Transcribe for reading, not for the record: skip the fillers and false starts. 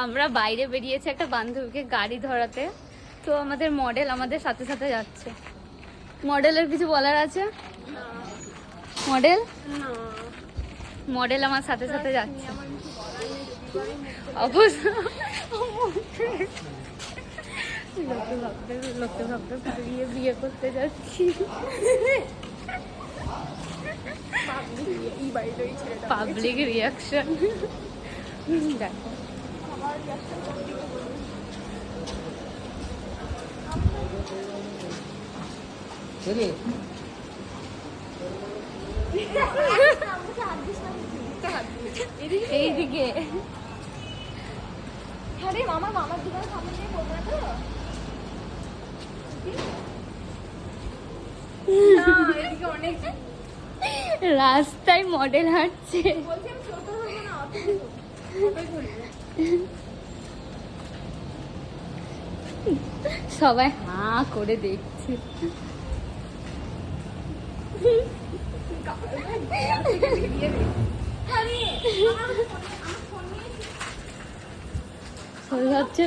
আমরা বাইরে বেরিয়েছি একটা বান্ধবীকে গাড়ি ধরাতে, তো আমাদের মডেল আমাদের সাথে সাথে যাচ্ছে। মডেলের কিছু বলার আছে? মডেল মডেল আমার সাথে সাথে যাচ্ছে। অবশ্য লোকে ভাববে বিয়ে করতে যাচ্ছি। পাবলিক রিয়াকশন দেখো। এইদিকে মামার দোকান সামনে দিয়ে বলবে না তো অনেক রাস্তায় মডেল হাঁটছে। সবাই হাঁ করে দেখছে। হচ্ছে